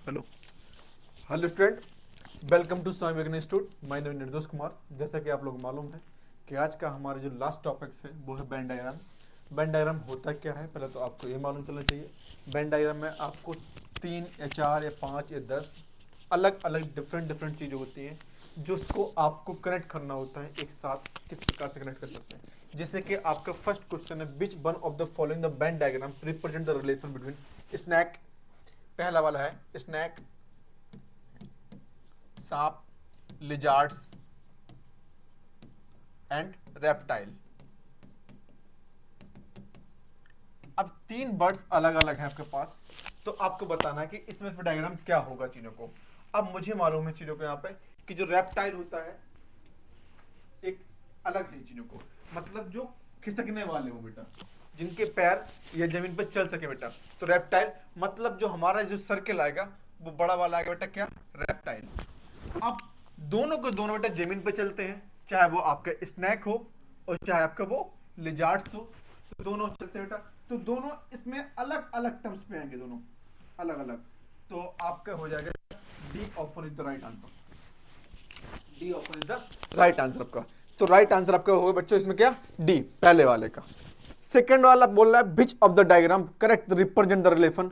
Hello. Hello student, welcome to Swami Vivekananda institute. My name Nirdosh Kumar. जैसा कि आप लोग मालूम है कि आज का हमारा जो लास्ट टॉपिक्स है वो है वेन डायग्राम। वेन डायग्राम होता क्या है, पहले तो आपको ये मालूम चलना चाहिए। वेन डायग्राम में आपको 3 या 4 या 5 या 10 अलग अलग डिफरेंट चीज़ें होती हैं जो उसको आपको कनेक्ट करना होता है एक साथ। किस प्रकार से कनेक्ट कर सकते हैं, जैसे कि आपका फर्स्ट क्वेश्चन है, which one of the following the Venn diagram represent the relation between snack. पहला वाला है स्नैक, सांप, लिजार्ड्स एंड रेप्टाइल। अब 3 बर्ड्स अलग अलग हैं आपके पास, तो आपको बताना है कि इसमें फिर डायग्राम क्या होगा चीजों को। अब मुझे मालूम है चीजों को यहाँ पे कि जो रेप्टाइल होता है एक अलग है चीजों को, मतलब जो खिसकने वाले हो बेटा, जिनके पैर या जमीन पर चल सके बेटा, तो रेप्टाइल। मतलब जो हमारा जो सर्कल आएगा वो बड़ा वाला आएगा बेटा, क्या? रेप्टाइल। अब दोनों को दोनों बेटा जमीन पे चलते हैं, चाहे वो आपका स्नैक हो और चाहे आपका वो लिजार्ड्स हो, तो दोनों चलते हैं बेटा। तो दोनों इसमें अलग अलग टर्म्स पे आएंगे, दोनों अलग अलग। तो आपका हो जाएगा D option is the right answer. D option is the right answer आपका। तो राइट आंसर आपका होगा बच्चों इसमें क्या? डी, पहले वाले का। सेकेंड वाला बोल रहा है which of the diagram correct represent the relation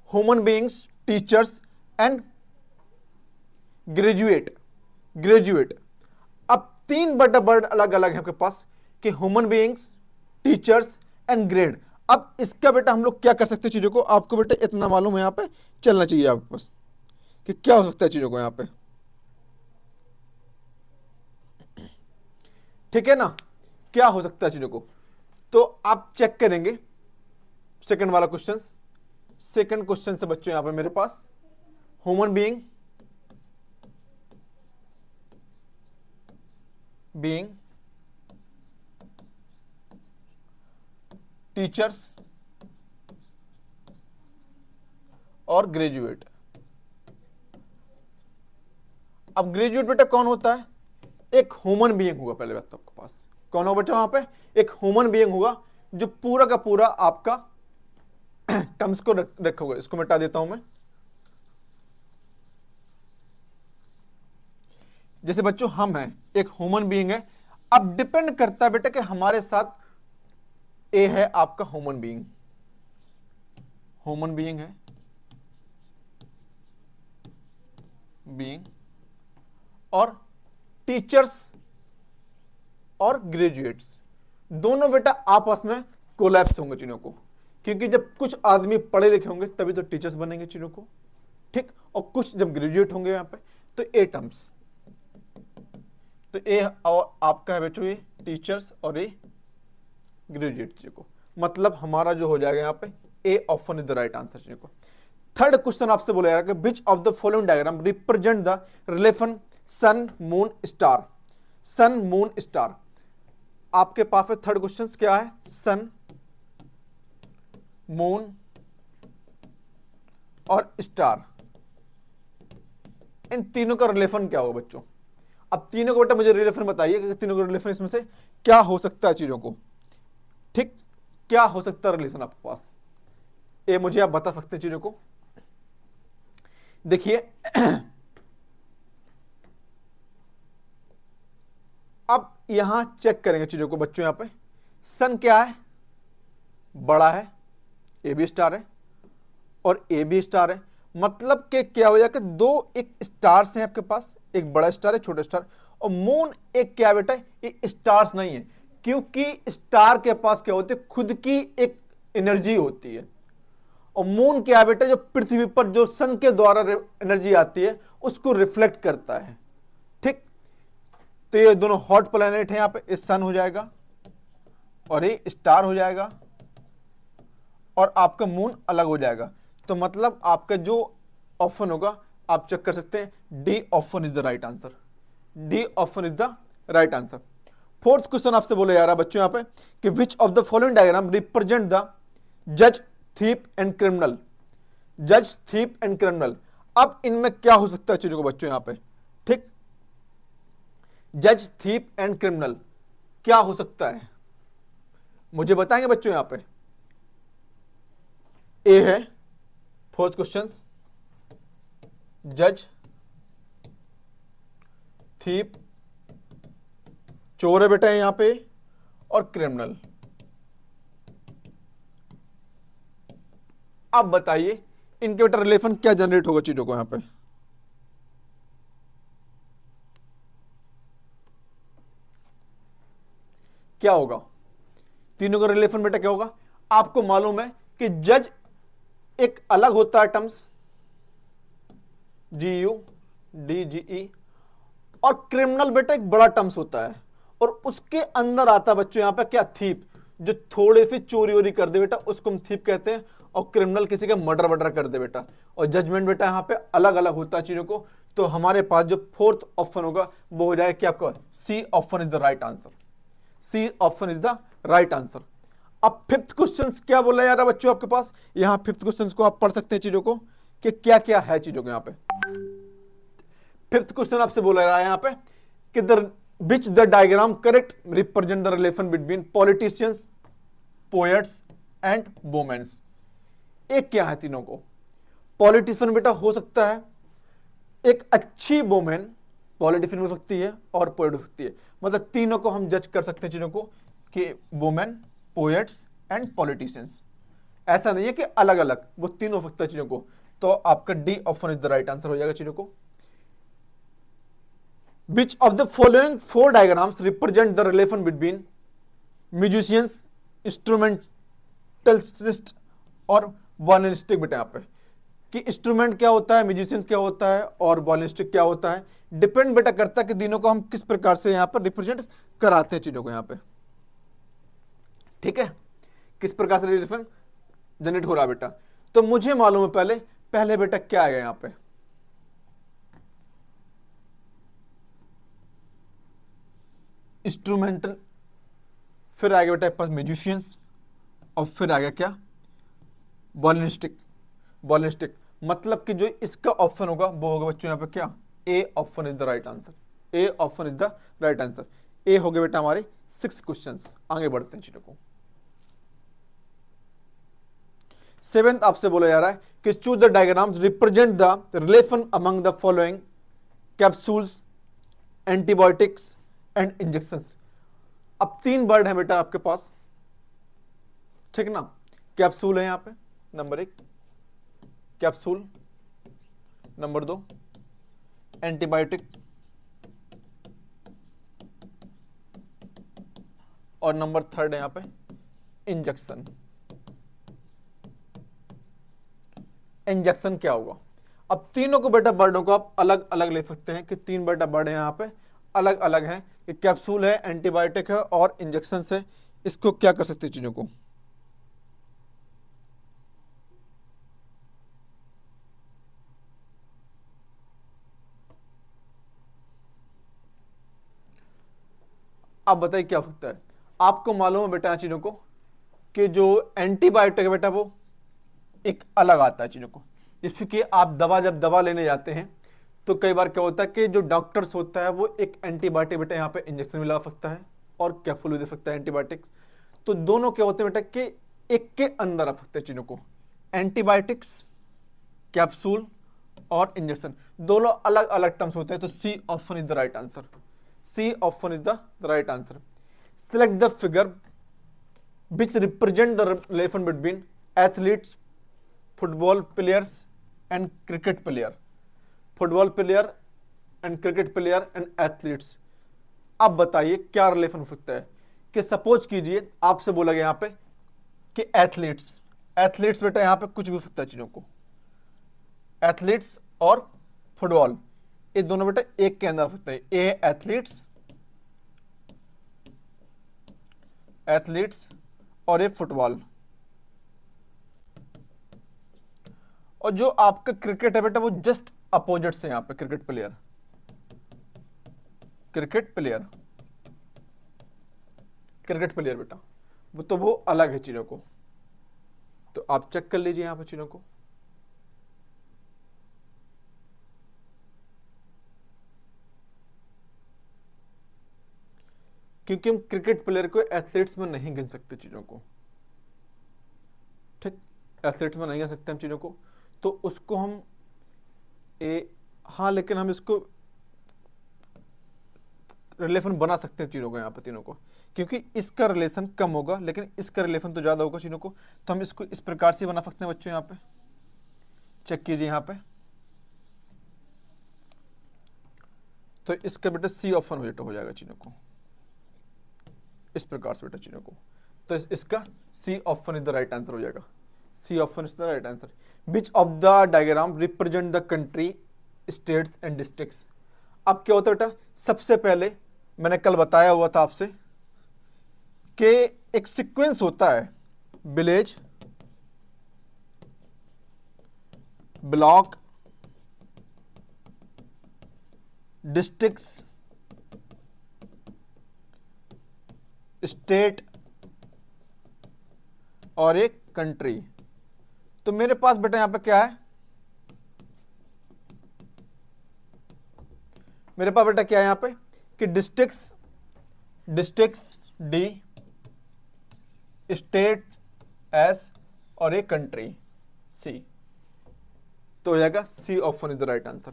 human beings, teachers and graduate. अब 3 बटा वर्ड अलग अलग है आपके पास कि human beings, teachers and grade. अब इसका बेटा हम लोग क्या कर सकते हैं चीजों को, आपको बेटा इतना मालूम है यहाँ पे चलना चाहिए आपके पास कि क्या हो सकता है चीजों को यहाँ पे, ठीक है ना? क्या हो सकता है चीजों को, तो आप चेक करेंगे सेकंड वाला क्वेश्चन। सेकंड क्वेश्चन से बच्चों यहां पे मेरे पास ह्यूमन बीइंग, टीचर्स और ग्रेजुएट। अब ग्रेजुएट बेटा कौन होता है? एक ह्यूमन बीइंग होगा। पहले बात तो आपके पास कौन होगा बेटा? वहां पे एक ह्यूमन बीइंग होगा जो पूरा का पूरा आपका टर्म्स को रखोगे। इसको मिटा देता हूं मैं। जैसे बच्चों हम हैं, एक ह्यूमन बीइंग है। अब डिपेंड करता है बेटा कि हमारे साथ ए है आपका ह्यूमन बीइंग है, बीइंग और टीचर्स और ग्रेजुएट्स, दोनों बेटा आपस में कोलैप्स होंगे चीजों को, क्योंकि जब कुछ आदमी पढ़े लिखे होंगे तभी तो टीचर्स बनेंगे चीजों को, ठीक? और कुछ जब ग्रेजुएट होंगे यहां पे तो ए टर्म्स, तो ए और आपका है बेटो ये टीचर्स और ए ग्रेजुएट चीजों को। मतलब हमारा जो हो जाएगा यहाँ पे ए option is the right answer चीजों को। थर्ड क्वेश्चन आपसे बोला जा रहा है कि which of the following diagram represent the relation sun moon star. Sun moon star आपके पास में थर्ड क्वेश्चन क्या है? सन, मून और स्टार, इन तीनों का रिलेशन क्या होगा बच्चों? अब तीनों को बेटा मुझे रिलेशन बताइए कि तीनों का रिलेशन इसमें से क्या हो सकता है चीजों को, ठीक? क्या हो सकता है रिलेशन आपके पास? ये मुझे आप बता सकते हैं चीजों को। देखिए अब यहां चेक करेंगे चीजों को बच्चों। यहां पे सन क्या है? बड़ा है, ए बी स्टार है और ए बी स्टार है। मतलब कि क्या हो जाएगा, दो एक स्टार्स हैं आपके पास, एक बड़ा स्टार है, छोटा स्टार। और मून एक क्या बेटा? ये स्टार्स नहीं है, क्योंकि स्टार के पास क्या होती है? खुद की एक एनर्जी होती है। और मून क्या है बेटा? जो पृथ्वी पर जो सन के द्वारा एनर्जी आती है उसको रिफ्लेक्ट करता है, ठीक? तो ये दोनों हॉट प्लैनेट है। यहां पे सन हो जाएगा और ये स्टार हो जाएगा और आपका मून अलग हो जाएगा। तो मतलब आपका जो ऑप्शन होगा आप चेक कर सकते हैं, D option is the right answer. D option is the right answer. Fourth question आपसे बोले जा रहा है बच्चों यहां पे कि which of the following diagram represent the जज, थीप एंड क्रिमिनल। जज, थीप एंड क्रिमिनल। अब इनमें क्या हो सकता है चीजों को बच्चों यहां पे, ठीक? जज, थीप एंड क्रिमिनल क्या हो सकता है मुझे बताएंगे बच्चों? यहां पे ए है फोर्थ क्वेश्चन, जज, थीप, चोर है बेटा यहां पे, और क्रिमिनल। अब बताइए इनके बेटा रिलेशन क्या जनरेट होगा चीजों को यहां पे। क्या होगा तीनों का रिलेशन बेटा, क्या होगा? आपको मालूम है कि जज एक अलग होता है टर्म्स, GUDGE, और क्रिमिनल बेटा एक बड़ा टर्म्स होता है, और उसके अंदर आता है बच्चों यहां पे क्या? थीप। जो थोड़े से चोरी वोरी कर दे बेटा उसको हम थीप कहते हैं, और क्रिमिनल किसी का मर्डर वर्डर कर दे बेटा। और जजमेंट बेटा यहां पे अलग अलग होता है चीजों को। तो हमारे पास जो फोर्थ ऑप्शन होगा वो हो जाएगा क्या आपका? C option is the right answer. C option is the right answer. अब फिफ्थ क्वेश्चन क्या बोला जा रहा है बच्चों आपके पास? यहां फिफ्थ क्वेश्चन को आप पढ़ सकते हैं चीजों को कि क्या क्या है चीजों को। यहां पे फिफ्थ क्वेश्चन आपसे बोला जा रहा है यहां पे कि the which the diagram correct represent the relation between politicians, poets and womens. एक क्या है तीनों को? पॉलिटिशियन बेटा हो सकता है, एक अच्छी वुमेन पॉलिटिशियन हो सकती है, और पोएट हो सकती है। मतलब तीनों को हम जज कर सकते हैं चीजों को कि वुमेन, पोएट्स एंड पॉलिटिशियंस। ऐसा नहीं है कि अलग अलग, वो तीनों हो सकता है चीजों को। तो आपका D option is the right answer हो जाएगा चीजों को। Which of the following four diagrams represent the relation between musicians, instrumentalist और वॉयलिनिस्टिक? बेटा यहाँ पे कि इंस्ट्रूमेंट क्या होता है, म्यूजिशियन क्या होता है, और वॉयलिनिस्टिक क्या होता है, डिपेंड बेटा करता है कि तीनों को हम किस प्रकार से यहाँ पर रिप्रेजेंट कराते हैं चीजों को यहाँ पे। ठीक है, किस प्रकार से रिलेशन जनरेट हो रहा है बेटा। तो मुझे मालूम है पहले बेटा क्या आएगा यहाँ पे? इंस्ट्रूमेंटल, फिर आ गया बेटा पास म्यूजिशियंस, और फिर आ गया क्या? वॉयलिनिस्टिक। वॉयलिनिस्टिक मतलब कि जो इसका ऑप्शन होगा वो होगा बच्चों यहाँ पे क्या? A option is the right answer. A option is the right answer. A हो गए बेटा हमारे 6 क्वेश्चंस। आगे बढ़ते हैं चीजों को। सेवेंथ आपसे बोला जा रहा है कि choose the diagrams represent the relation among the following capsules, antibiotics and injections. अब 3 वर्ड है बेटा आपके पास, ठीक ना? कैप्सूल है यहां पे नंबर 1, कैप्सूल नंबर 2, एंटीबायोटिक, और नंबर 3 है यहां पे इंजेक्शन। इंजेक्शन क्या होगा? अब तीनों को बेटा वर्डों को आप अलग अलग ले सकते हैं कि 3 बेटा वर्ड है यहां पे अलग अलग है कि कैप्सूल है, एंटीबायोटिक है और इंजेक्शन है। इसको क्या कर सकते हैं चीजों को? आप बताइए क्या हो सकता है? आपको मालूम है बेटा चीजों को कि जो एंटीबायोटिक है बेटा वो एक अलग आता है चीजों को। इसलिए आप जब दवा लेने जाते हैं तो कई बार क्या होता है कि जो डॉक्टर्स होता है वो एक एंटीबायोटिक बेटा यहाँ पे इंजेक्शन भी लगा सकता है और कैप्सूल भी दे सकता है एंटीबायोटिक्स। तो दोनों क्या होते हैं बेटा कि एक के अंदर आ सकते हैं चीजों को। एंटीबायोटिक्स, कैप्सूल और इंजेक्शन दोनों अलग अलग टर्म्स होते हैं। तो C option is the right answer. C option is the right answer. Select the figure which represent the relation between athletes, football players and cricket player. Football player and cricket player and athletes. अब बताइए क्या relation हो सकता है? कि suppose कीजिए आपसे बोला गया यहां पे कि एथलीट्स, एथलीट्स बेटा यहां पे कुछ भी हो सकता है चीजों को। एथलीट्स और फुटबॉल ये दोनों बेटा एक के अंदर हो सकते हैं। ए एथलीट्स, एथलीट्स और ये फुटबॉल। और जो आपका क्रिकेट है बेटा वो जस्ट अपोजिट से यहां पे cricket player, cricket player, cricket player बेटा वो तो वो अलग है चीजों को। तो आप चेक कर लीजिए यहां पर चीजों को। क्योंकि हम क्रिकेट प्लेयर को एथलीट्स में नहीं गिन सकते चीजों को, ठीक? एथलीट्स में नहीं गिन सकते हम चीजों को। तो उसको हम ए हाँ लेकिन हम इसको रिलेशन बना सकते हैं चीज़ों को यहाँ पे तीनों को, क्योंकि इसका रिलेशन कम होगा लेकिन इसका रिलेशन तो ज़्यादा होगा चीज़ों को, तो हम इसको इस प्रकार से बना सकते हैं बच्चों। यहाँ पे चेक कीजिए यहाँ पे, तो इसका बेटा सी ऑप्शन बेटा हो जाएगा चीज़ों को इस प्रकार से बेटा चीज़ों को, तो इसका C option is the right answer हो जाएगा। C option is the right answer. Which of the diagram represent the country, states and districts. अब क्या होता है बेटा, सबसे पहले मैंने कल बताया हुआ था आपसे कि एक सीक्वेंस होता है, विलेज, ब्लॉक, डिस्ट्रिक्ट्स, स्टेट और एक कंट्री। तो मेरे पास बेटा यहां पे क्या है, मेरे पास बेटा क्या है यहां पे कि डिस्ट्रिक्ट्स डी, स्टेट एस और एक कंट्री सी, तो हो जाएगा C option is the right answer.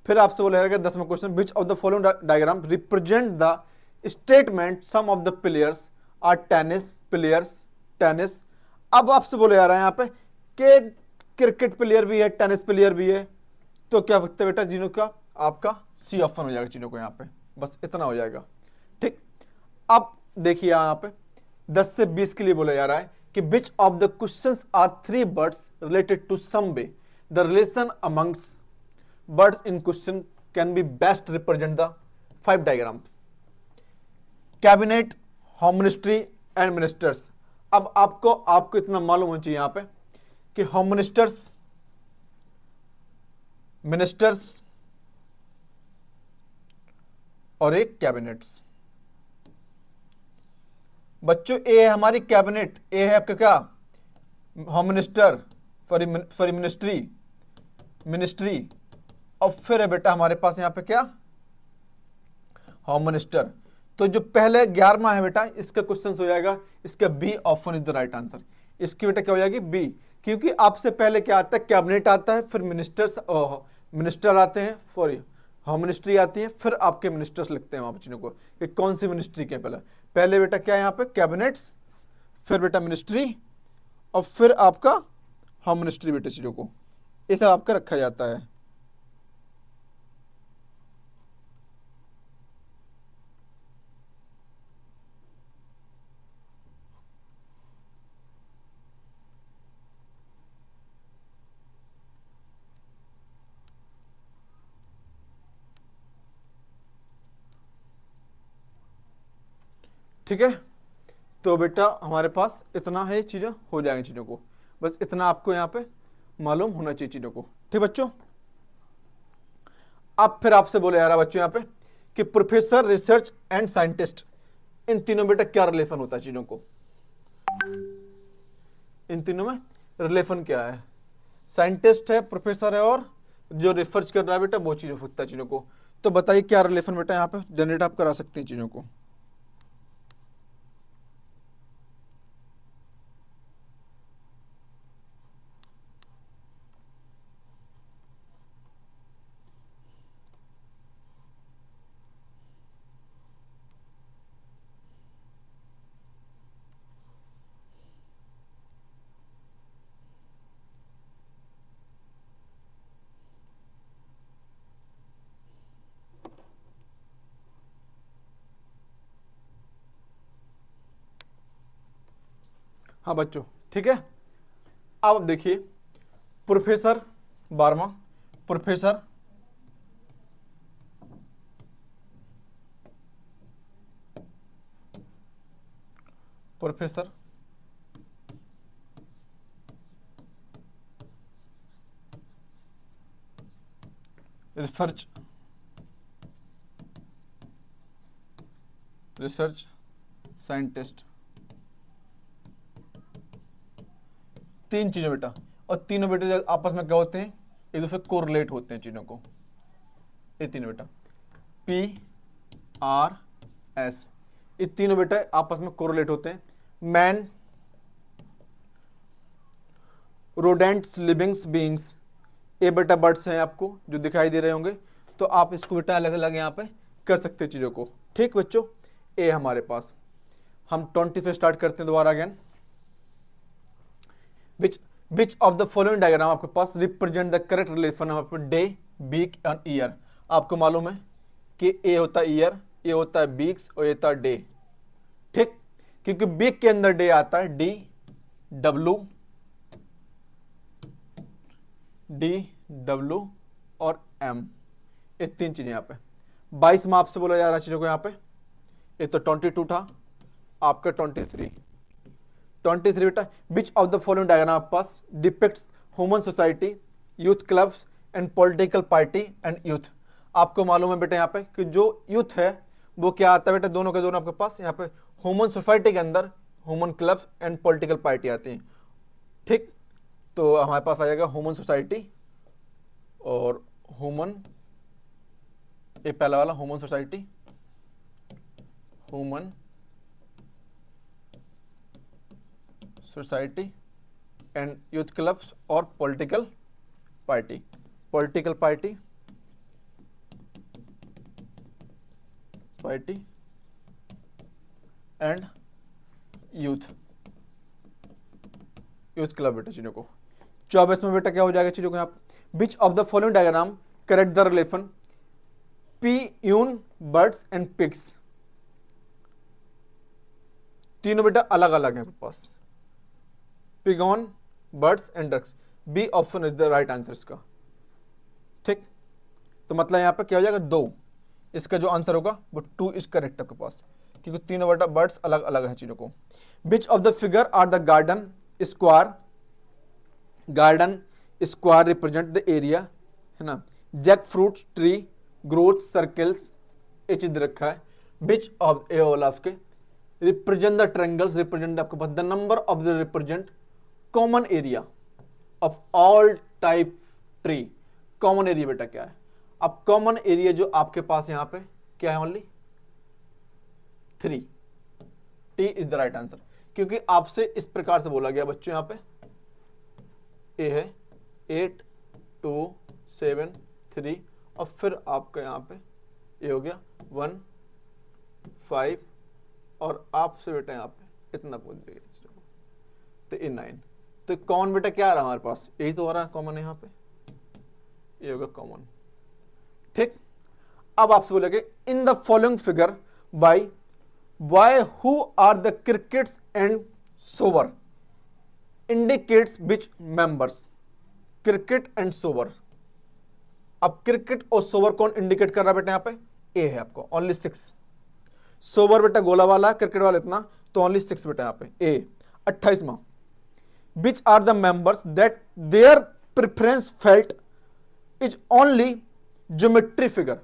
फिर आपसे बोला जाएगा 10वां question, which of the following diagram represent the statement some of the players are tennis players, tennis. अब आपसे बोला जा रहा है यहाँ पे कि क्रिकेट प्लेयर भी है, टेनिस प्लेयर भी है, तो क्या वक्त है बेटा जिन्हों का आपका सी ऑप्शन हो जाएगा चीनों को यहाँ पे, बस इतना हो जाएगा। ठीक, अब देखिए यहाँ पे 10 से 20 के लिए बोला जा रहा है कि which of the questions are 3 words related to some way the relation amongst words in question can be best represent the 5 diagram. Cabinet, home ministry and ministers. अब आपको इतना मालूम होना चाहिए यहां पे कि होम मिनिस्टर्स, मिनिस्टर्स और एक कैबिनेट्स। बच्चों ए है हमारी कैबिनेट, ए है आपका क्या होम मिनिस्टर, सॉरी मिनिस्ट्री, और फिर है बेटा हमारे पास यहां पे क्या होम मिनिस्टर। तो जो पहले 11वां है बेटा इसका क्वेश्चन हो जाएगा, इसका B option is the right answer. इसकी बेटा क्या हो जाएगी बी, क्योंकि आपसे पहले क्या आता है कैबिनेट आता है, फिर मिनिस्टर आते हैं, सॉरी होम मिनिस्ट्री आती है, फिर आपके मिनिस्टर्स लिखते हैं वहां पर चीजों को कि कौन सी मिनिस्ट्री के पहले बेटा क्या है यहाँ पे कैबिनेट्स, फिर बेटा मिनिस्ट्री और फिर आपका होम मिनिस्ट्री बेटा चीजों को ये सब आपका रखा जाता है। ठीक है, तो बेटा हमारे पास इतना है, चीज़ें हो जाएंगी चीज़ों को, बस इतना आपको यहाँ पे मालूम होना चाहिए चीज़ों को। ठीक बच्चों, अब फिर आपसे बोले यार बच्चों यहाँ पे कि प्रोफेसर, रिसर्च एंड साइंटिस्ट, इन तीनों बेटा क्या रिलेशन होता है चीज़ों को, इन तीनों में रिलेशन क्या है। साइंटिस्ट है, प्रोफेसर है और जो रिसर्च कर रहा है बेटा वो चीज़ों होता है चीज़ों को, तो बताइए क्या रिलेशन बेटा यहाँ पे जनरेट आप करा सकते हैं चीज़ों को। हाँ बच्चों ठीक है, अब देखिए प्रोफेसर 12वां, प्रोफेसर प्रोफेसर रिसर्च साइंटिस्ट, तीन चीजें बेटा, और तीनों बेटे आपस में क्या होते हैं एक दूसरे कोरिलेट होते हैं चीजों को, ये तीनों बेटा PRS, ये तीनों बेटा आपस में कोरिलेट होते हैं। मैन, रोडेंट्स, लिविंग्स बीइंग्स, ए बेटा बर्ड्स हैं आपको जो दिखाई दे रहे होंगे, तो आप इसको बेटा अलग अलग यहाँ पे कर सकते हैं चीज़ों को। ठीक बच्चों, ए हमारे पास, हम 20 से स्टार्ट करते हैं दोबारा again. Which of the following diagram आपके पास represent the correct relation of day, week and year. आपको मालूम है कि ए होता है ईयर, ए होता है बीक्स और ये होता है डे। ठीक, क्योंकि बीक के अंदर डे आता है डी डब्ल्यू और एम, ये तीन चीजें यहाँ पे। 22 मार्च से बोला जा रहा है चीजों को यहाँ पे। ये तो 22 था, आपका 23 बेटा। Which of the following diagram आपके पास depicts human society, youth clubs and political party and youth. आपको मालूम है बेटा यहाँ पे कि जो यूथ है वो क्या आता है बेटा, दोनों के दोनों आपके पास यहाँ पे ह्यूमन सोसाइटी के अंदर human clubs and political party आती हैं। ठीक, तो हमारे पास आ जाएगा ह्यूमन सोसाइटी और ह्यूमन, ये पहला वाला human society, human society and youth clubs और political party, and youth club बेटा चीजों को। 24 में बेटा क्या हो जाएगा चीजों को यहाँ पे, which of the following diagram correct the relation pigeon birds and pigs. तीनों बेटा अलग अलग है पास, pigeon, birds and ducks. B option is the right answer इसका। ठीक, तो मतलब यहां पे क्या हो जाएगा 2, इसका जो आंसर होगा वो 2 इज करेक्ट आपके पास, क्योंकि तीनों बेटा बर्ड्स अलग अलग है चीजों को। Which of the figure are the garden square represent the area, है ना। Jack fruit tree growth circles, ये चीज रखा है। Which of a all of के रिप्रेजेंट द ट्रायंगल्स, रिप्रेजेंट आपके पास the number of the represent common area of all type tree. Common area बेटा क्या है, अब कॉमन एरिया जो आपके पास यहां पे क्या है, only 3। T is the right answer, क्योंकि आपसे इस प्रकार से बोला गया बच्चों, यहां पे ए है 8 2 7 3 और फिर आपका यहां पे ये हो गया 1 5 और आपसे बेटा यहां पे इतना पूछ दिया, तो ये 9। तो कॉमन बेटा क्या आ रहा है हमारे पास, यही तो हो रहा है कॉमन यहाँ पे, ये होगा कॉमन। ठीक, अब आपसे बोलेंगे in the following figure by Y who are the crickets and sower indicates which members. Cricket and sower, अब क्रिकेट और सोवर कौन इंडिकेट कर रहा है बेटा, यहाँ पे ए है आपको ओनली 6। सोवर बेटा गोला वाला, क्रिकेट वाला इतना, तो ओनली 6 बेटा यहाँ पे ए। 28वां, which are the members that their preference felt is only geometry figure.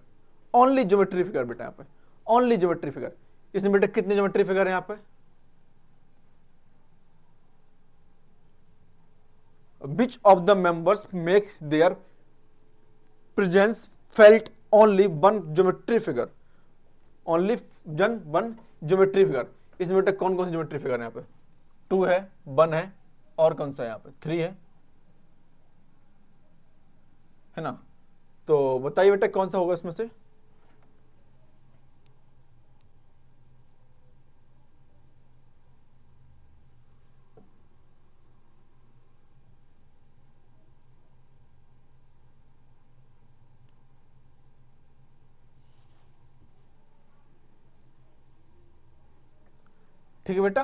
Only geometry figure बेटा यहाँ पे, ओनली ज्योमेट्री फिगर। इसमें बेटा कितने ज्योमेट्री फिगर है यहाँ पे, which of the members makes there presence felt only 1 geometry figure, only 1 geometry figure. इसमें बेटा कौन कौन सी ज्योमेट्री फिगर है यहाँ पे, 2 है, 1 है और कौन सा है यहाँ पे 3 है ना। तो बताइए बेटा कौन सा होगा इसमें से, ठीक है बेटा।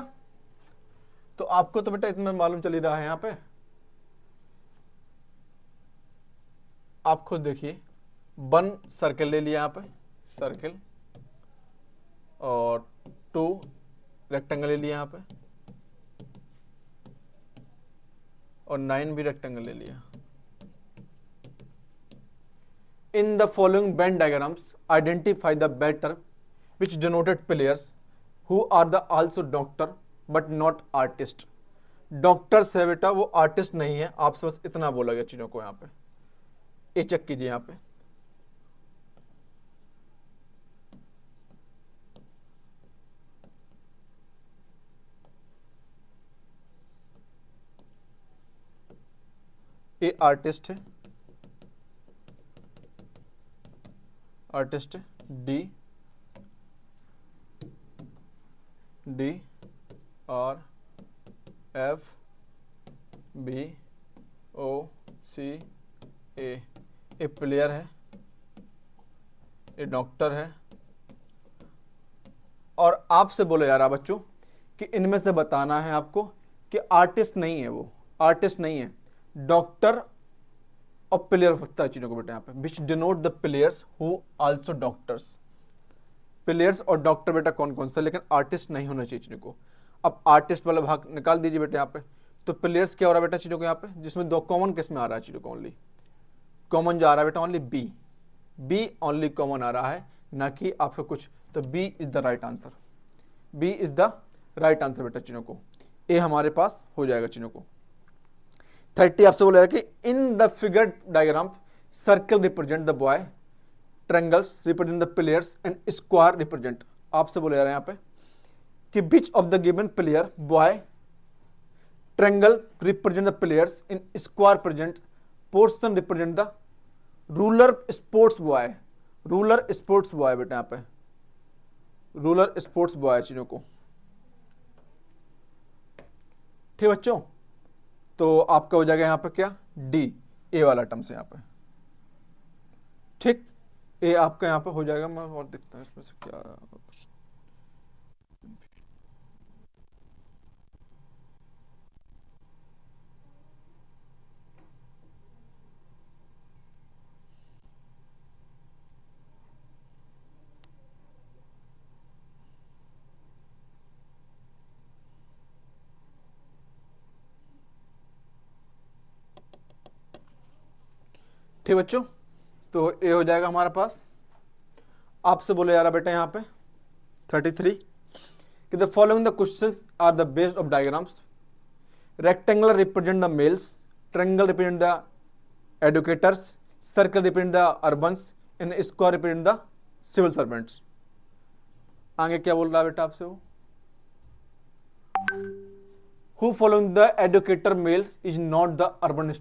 तो आपको तो बेटा इतना मालूम चल ही रहा है, यहां पे आप खुद देखिए 1 सर्कल ले लिया यहाँ पे सर्कल, और 2 रेक्टेंगल ले लिया यहाँ पे, और 9 भी रेक्टेंगल ले लिया। In the following Venn diagrams identify the batter which denoted players who are the also doctor but not artist. Doctors है बेटा, वो आर्टिस्ट नहीं है, आपसे बस इतना बोला गया चीजों को। यहाँ पे ये चेक कीजिए, यहाँ पे ये आर्टिस्ट है, artist D D R F B O C A player है, ए डॉक्टर है। और आपसे बोले जा रहा बच्चों कि इनमें से बताना है आपको कि आर्टिस्ट नहीं है, वो आर्टिस्ट नहीं है, डॉक्टर और प्लेयर होता है चीजों को बेटा यहाँ पे, which denote the players who also doctors. Players और डॉक्टर बेटा कौन कौन सा, लेकिन आर्टिस्ट नहीं होना चाहिए चीजों को। अब आर्टिस्ट वाला भाग निकाल दीजिए बेटा यहाँ पे, तो प्लेयर्स क्या हो रहा है बेटा चीजों को यहाँ पे, जिसमें दो कॉमन किस में आ रहा है चीजों को, ओनली कॉमन जा रहा है बेटा only B, B only common आ रहा है, ना कि आपका कुछ। तो B is the right answer, B is the right answer बेटा चीजों को। ए हमारे पास हो जाएगा चीजों को। 30 आपसे बोला कि in the figure diagram circle represent the boy, triangles represent the players and square represent. आपसे बोले जा रहे हैं यहाँ पे कि which of the given player, boy, triangle represent the players, in square present portion represent the ruler sports boy. Ruler sports boy बेटा यहाँ पे, रूलर स्पोर्ट्स बॉय चीजों को। ठीक बच्चों, तो आपका हो जाएगा यहाँ पे क्या, डी, ए वाला टर्म से यहाँ पे। ठीक, ए आपका यहाँ पे हो जाएगा। मैं और देखता हूँ इसमें से क्या कुछ। ठीक बच्चों, तो ए हो जाएगा हमारे पास। आपसे बोले जा रहा बेटा यहाँ पे 33 कि the following the questions are the based of diagrams. Rectangular represent the males, triangle represent the educators, circle represent the urbans and square represent the civil servants. आगे क्या बोल रहा है बेटा आपसे वो, who following the educator males is not the urban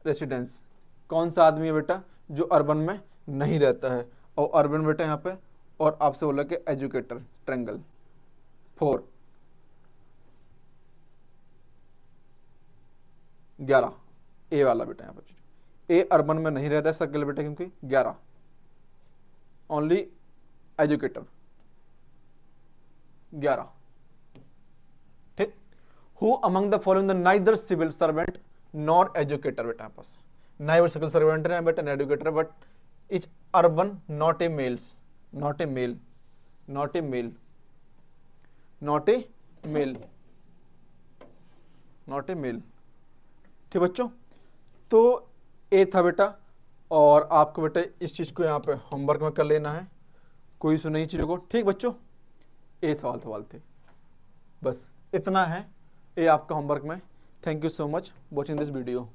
residence. कौन सा आदमी है बेटा जो अर्बन में नहीं रहता है, और अर्बन बेटा यहाँ पे, और आपसे बोला कि एजुकेटर, ट्रायंगल 4 11 ए वाला बेटा यहाँ पे, ए अर्बन में नहीं रह रहा है सर्कल बेटा, क्योंकि 11 ओनली एजुकेटर 11। ठीक, who among the following the neither civil servant nor educator बेटा यहाँ पास, नाइदर सिविल सर्वेंट है बेटा, educator, but is urban, not a males, not a male, not a male, not a male, not a male. ठीक बच्चों, तो ए था बेटा, और आपको बेटा इस चीज को यहाँ पे होमवर्क में कर लेना है, कोई इशू नहीं चीजों को। ठीक बच्चों, ए सवाल थे, बस इतना है ए आपका होमवर्क में। Thank you so much watching this video.